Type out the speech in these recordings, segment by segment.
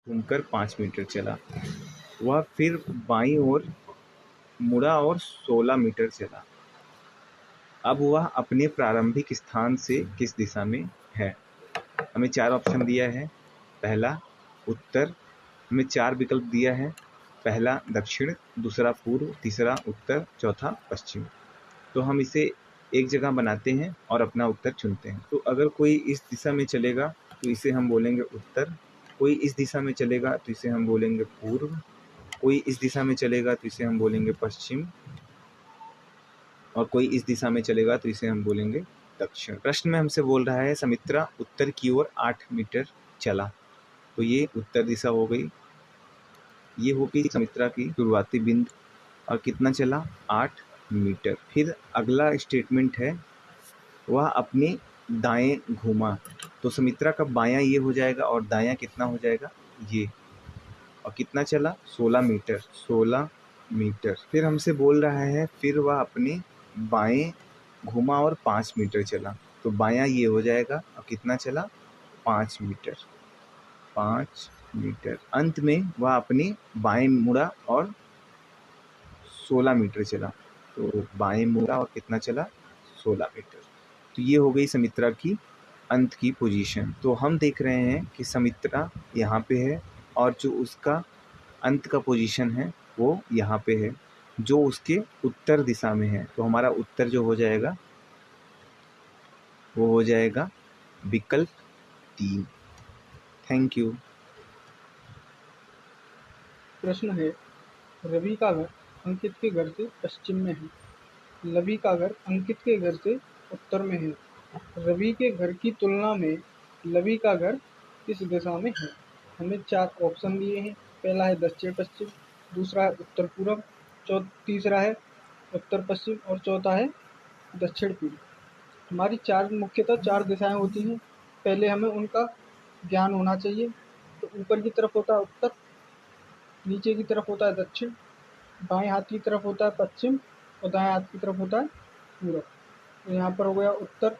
घूमकर 5 मीटर चला। वह फिर बाईं ओर मुड़ा और 16 मीटर चला। अब वह अपने प्रारंभिक स्थान से किस दिशा में है? हमें 4 ऑप्शन दिया है। पहला उत्तर, हमें 4 विकल्प दिया है। पहला दक्षिण, दूसरा पूर्व, तीसरा उत्तर, चौथा पश्चिम। तो हम इसे एक जगह बनाते हैं और अपना उत्तर चुनते हैं। तो अगर कोई इस दिशा में चलेगा तो इसे हम बोलेंगे उत्तर, कोई इस दिशा में चलेगा तो इसे हम बोलेंगे पूर्व, कोई इस दिशा में चलेगा तो इसे हम बोलेंगे पश्चिम, और कोई इस दिशा में चलेगा तो इसे हम बोलेंगे दक्षिण। प्रश्न में हमसे बोल रहा है समित्रा उत्तर की ओर 8 मीटर चला। तो ये उत्तर दिशा हो गई। ये हो गई समित्रा की शुरुआती बिंदु। और कितना चला? 8 मीटर। फिर अगला स्टेटमेंट है वह अपने दाएं घूमा। तो सुमित्रा का बायां ये हो जाएगा और दायां कितना हो जाएगा? ये। और कितना चला? 16 मीटर। 16 मीटर। फिर हमसे बोल रहा है फिर वह अपने बाएं घूमा और 5 मीटर चला। तो बायां ये हो जाएगा और कितना चला? 5 मीटर। 5 मीटर। अंत में वह अपने बाएं मुड़ा और 16 मीटर चला। तो बाएं मुड़ा और कितना चला? 16 मीटर। तो ये हो गई समित्रा की अंत की पोजीशन। तो हम देख रहे हैं कि समित्रा यहाँ पे है और जो उसका अंत का पोजीशन है वो यहाँ पे है, जो उसके उत्तर दिशा में है। तो हमारा उत्तर जो हो जाएगा वो हो जाएगा विकल्प 3। Thank you. प्रश्न है, रवि का घर अंकित के घर से पश्चिम में है। लवी का घर अंकित के घर से उत्तर में है। रवि के घर की तुलना में लवी का घर किस दिशा में है? हमें 4 ऑप्शन दिए हैं। पहला है दक्षिण पश्चिम, दूसरा है उत्तर पूर्व, तीसरा है उत्तर पश्चिम और चौथा है दक्षिण पूर्व। हमारी मुख्यतः 4 दिशाएं होती हैं। पहले हमें उनका ज्ञान होना चाहिए। तो ऊपर की तरफ होता है उत्तर, नीचे की तरफ होता है दक्षिण, बाएं हाथ की तरफ होता है पश्चिम और दाएं हाथ की तरफ होता है पूरब। तो यहाँ पर हो गया उत्तर,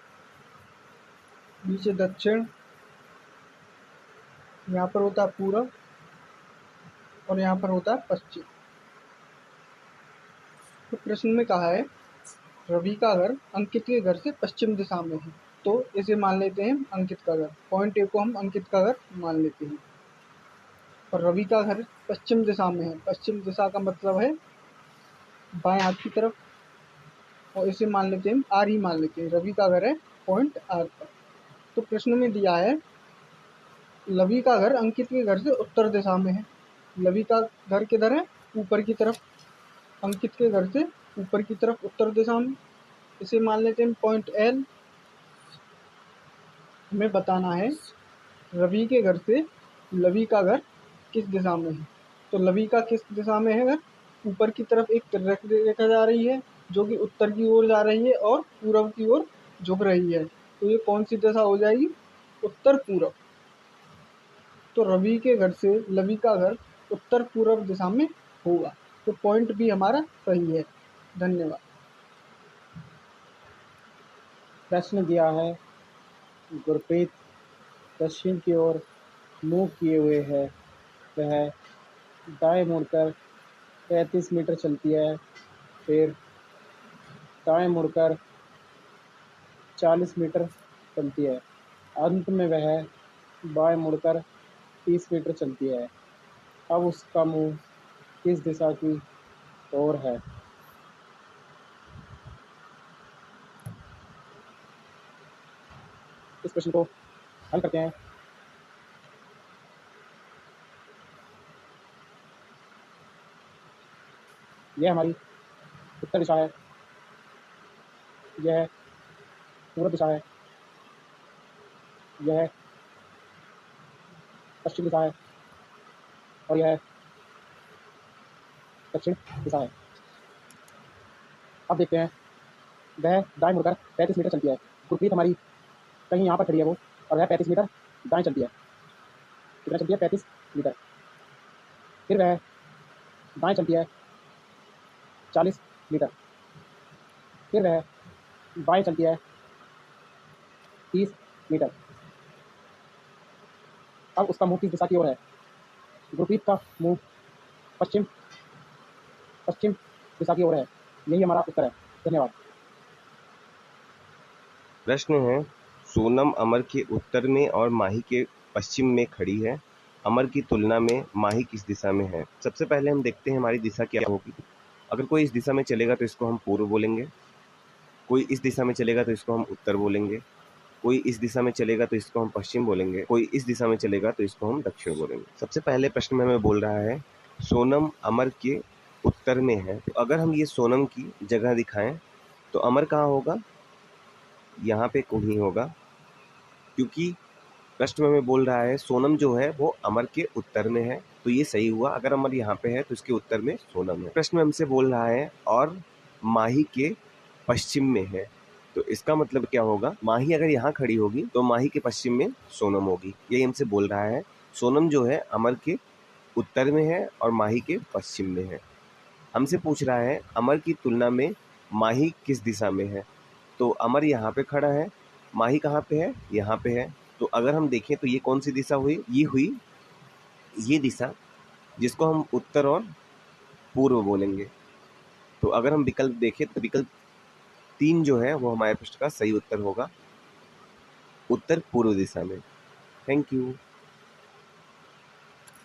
नीचे दक्षिण, यहाँ पर होता है पूरब और यहाँ पर होता है पश्चिम। तो प्रश्न में कहा है रवि का घर अंकित के घर से पश्चिम दिशा में है। तो इसे मान लेते हैं अंकित का घर। पॉइंट ए को हम अंकित का घर मान लेते हैं। और रवि का घर पश्चिम दिशा में है। पश्चिम दिशा का मतलब है बाएं हाथ की तरफ, और इसे मान लेते हैं आर ही मान लेते हैं। रवि का घर है पॉइंट आर पर। तो प्रश्न में दिया है लवी का घर अंकित के घर से उत्तर दिशा में है। लवी का घर किधर है? ऊपर की तरफ। अंकित के घर से ऊपर की तरफ उत्तर दिशा में। इसे मान लेते हैं पॉइंट एल। हमें बताना है रवि के घर से लवी का घर किस दिशा में है। तो लवी का किस दिशा में है घर? ऊपर की तरफ एक रेखा जा रही है जो कि उत्तर की ओर जा रही है और पूरब की ओर झुक रही है। तो ये कौन सी दिशा हो जाएगी? उत्तर पूरब। तो रवि के घर से लवी का घर उत्तर पूर्व दिशा में होगा। तो पॉइंट भी हमारा सही है। धन्यवाद। प्रश्न दिया है गुरप्रीत पश्चिम की ओर मुंह किए हुए है। वह दाएं मुड़कर 35 मीटर चलती है, फिर दाएं मुड़कर 40 मीटर चलती है। अंत में वह बाएं मुड़कर 30 मीटर चलती है। अब उसका मुंह किस दिशा की ओर है? इस प्रश्न को हल करते हैं। यह हमारी उत्तर दिशा है, यह पूर्व दिशा है, यह पश्चिम दिशा है और यह दक्षिण दिशा है। अब देखते हैं, वह दाएं मुड़कर 35 मीटर चलती है। गुरप्रीत हमारी कहीं यहाँ पर खड़ी है वो, और वह 35 मीटर दाएं चलती है। कितना चलती है? 35 मीटर। फिर वह बाएं चलती है 40 मीटर। फिर वह बाएं चलती है 30 मीटर। अब उसका मुंह किस दिशा की ओर है? गुरप्रीत का मुंह पश्चिम पश्चिम दिशा की ओर है। यही हमारा उत्तर है। धन्यवाद। प्रश्न है, सोनम अमर के उत्तर में और माही के पश्चिम में खड़ी है। अमर की तुलना में माही किस दिशा में है? सबसे पहले हम देखते हैं हमारी दिशा क्या होगी। अगर कोई इस दिशा में चलेगा तो इसको हम पूर्व बोलेंगे, कोई इस दिशा में चलेगा तो इसको हम उत्तर बोलेंगे, कोई इस दिशा में चलेगा तो इसको हम पश्चिम बोलेंगे, कोई इस दिशा में चलेगा तो इसको हम दक्षिण बोलेंगे। सबसे पहले प्रश्न में हमें बोल रहा है सोनम अमर के उत्तर में है। तो अगर हम ये सोनम की जगह दिखाएं तो अमर कहाँ होगा? यहाँ पे कहीं होगा, क्योंकि प्रश्न में हमें बोल रहा है सोनम जो है वो अमर के उत्तर में है, तो ये सही हुआ। अगर अमर यहाँ पे है तो इसके उत्तर में सोनम है। प्रश्न में हमसे बोल रहा है और माही के पश्चिम में है, तो इसका मतलब क्या होगा? माही अगर यहाँ खड़ी होगी तो माही के पश्चिम में सोनम होगी। यही हमसे बोल रहा है सोनम जो है अमर के उत्तर में है और माही के पश्चिम में है। हमसे पूछ रहा है अमर की तुलना में माही किस दिशा में है। तो अमर यहाँ पे खड़ा है, माही कहाँ पे है? यहाँ पे है। तो अगर हम देखें तो ये कौन सी दिशा हुई? ये हुई ये दिशा, जिसको हम उत्तर और पूर्व बोलेंगे। तो अगर हम विकल्प देखें तो विकल्प 3 जो है वो हमारे प्रश्न का सही उत्तर होगा, उत्तर पूर्व दिशा में। Thank you.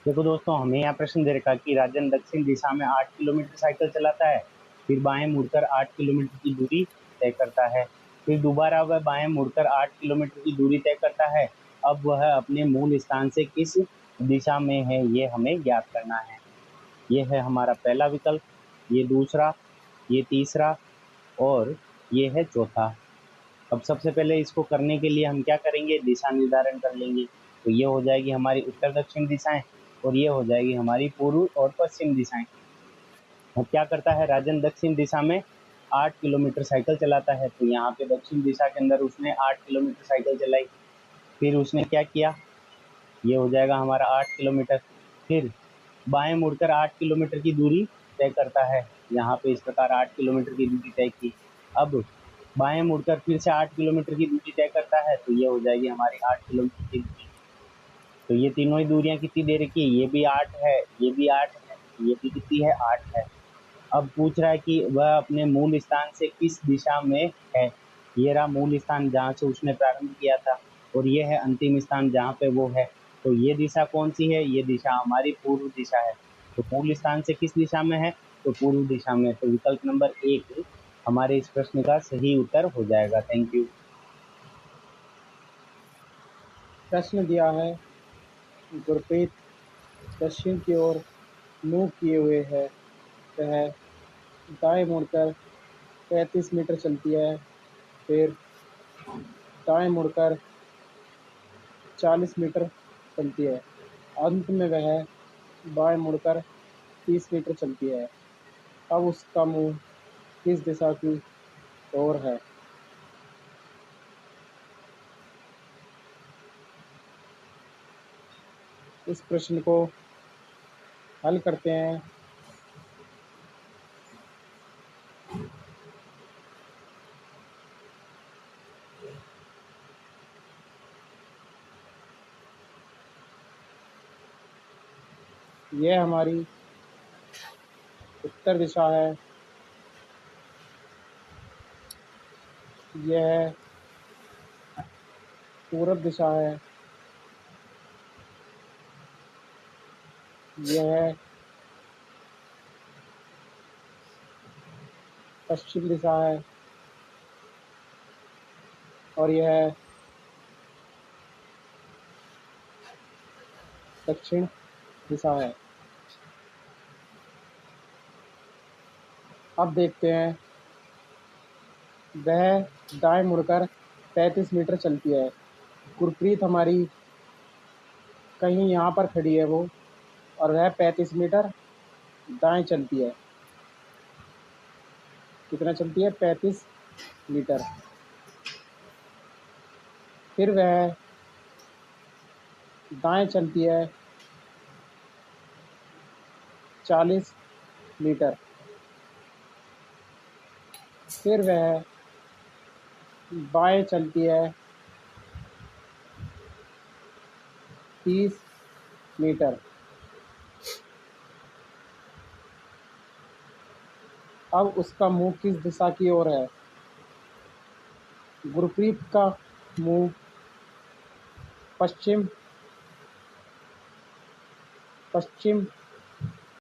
देखो दोस्तों, हमें यहाँ प्रश्न दे रखा कि राजन दक्षिण दिशा में 8 किलोमीटर साइकिल चलाता है, फिर बाएं मुड़कर 8 किलोमीटर की दूरी तय करता है, फिर दोबारा वह बाएं मुड़कर 8 किलोमीटर की दूरी तय करता है। अब वह अपने मूल स्थान से किस दिशा में है, ये हमें ज्ञात करना है। ये है हमारा पहला विकल्प, ये दूसरा, ये तीसरा और ये है चौथा। अब सबसे पहले इसको करने के लिए हम क्या करेंगे? दिशा निर्धारण कर लेंगे। तो ये हो जाएगी हमारी उत्तर दक्षिण दिशाएं और ये हो जाएगी हमारी पूर्व और पश्चिम दिशाएं। अब क्या करता है राजन? दक्षिण दिशा में 8 किलोमीटर साइकिल चलाता है, तो यहाँ पे दक्षिण दिशा के अंदर उसने 8 किलोमीटर साइकिल चलाई। फिर उसने क्या किया? ये हो जाएगा हमारा 8 किलोमीटर। फिर बाएं मुड़कर 8 किलोमीटर की दूरी तय करता है, यहाँ पे इस प्रकार 8 किलोमीटर की दूरी तय की। अब बाएं मुड़कर फिर से 8 किलोमीटर की दूरी तय करता है, तो ये हो जाएगी हमारी 8 किलोमीटर की दूरी। तो ये तीनों ही दूरियां कितनी दे रखी है? ये भी 8 है, ये भी 8 है, ये भी कितनी है? 8 है। अब पूछ रहा है कि वह अपने मूल स्थान से किस दिशा में है। ये रहा मूल स्थान जहाँ से उसने प्रारंभ किया था और ये है अंतिम स्थान जहाँ पे वो है। तो ये दिशा कौन सी है? ये दिशा हमारी पूर्व दिशा है। तो मूल स्थान से किस दिशा में है? तो पूर्व दिशा में। तो विकल्प नंबर 1 हमारे इस प्रश्न का सही उत्तर हो जाएगा। Thank you. प्रश्न दिया है गुरप्रीत दक्षिण की ओर मुंह किए हुए है। वह दाएं मुड़कर 35 मीटर चलती है, फिर दाएं मुड़कर 40 मीटर चलती है। अंत में वह बाएं मुड़कर 30 मीटर चलती है। अब उसका मुंह किस दिशा की ओर है? इस प्रश्न को हल करते हैं। यह हमारी उत्तर दिशा है, यह पूरब दिशा है, यह पश्चिम दिशा है और यह दक्षिण दिशा है। अब देखते हैं, वह दाएं मुड़कर 35 मीटर चलती है। गुरप्रीत हमारी कहीं यहाँ पर खड़ी है वो, और वह 35 मीटर दाएं चलती है। कितना चलती है? 35 मीटर। फिर वह दाएं चलती है 40 मीटर। फिर वह बाएं चलती है 30 मीटर। अब उसका मुंह किस दिशा की ओर है? गुरप्रीत का मुंह पश्चिम पश्चिम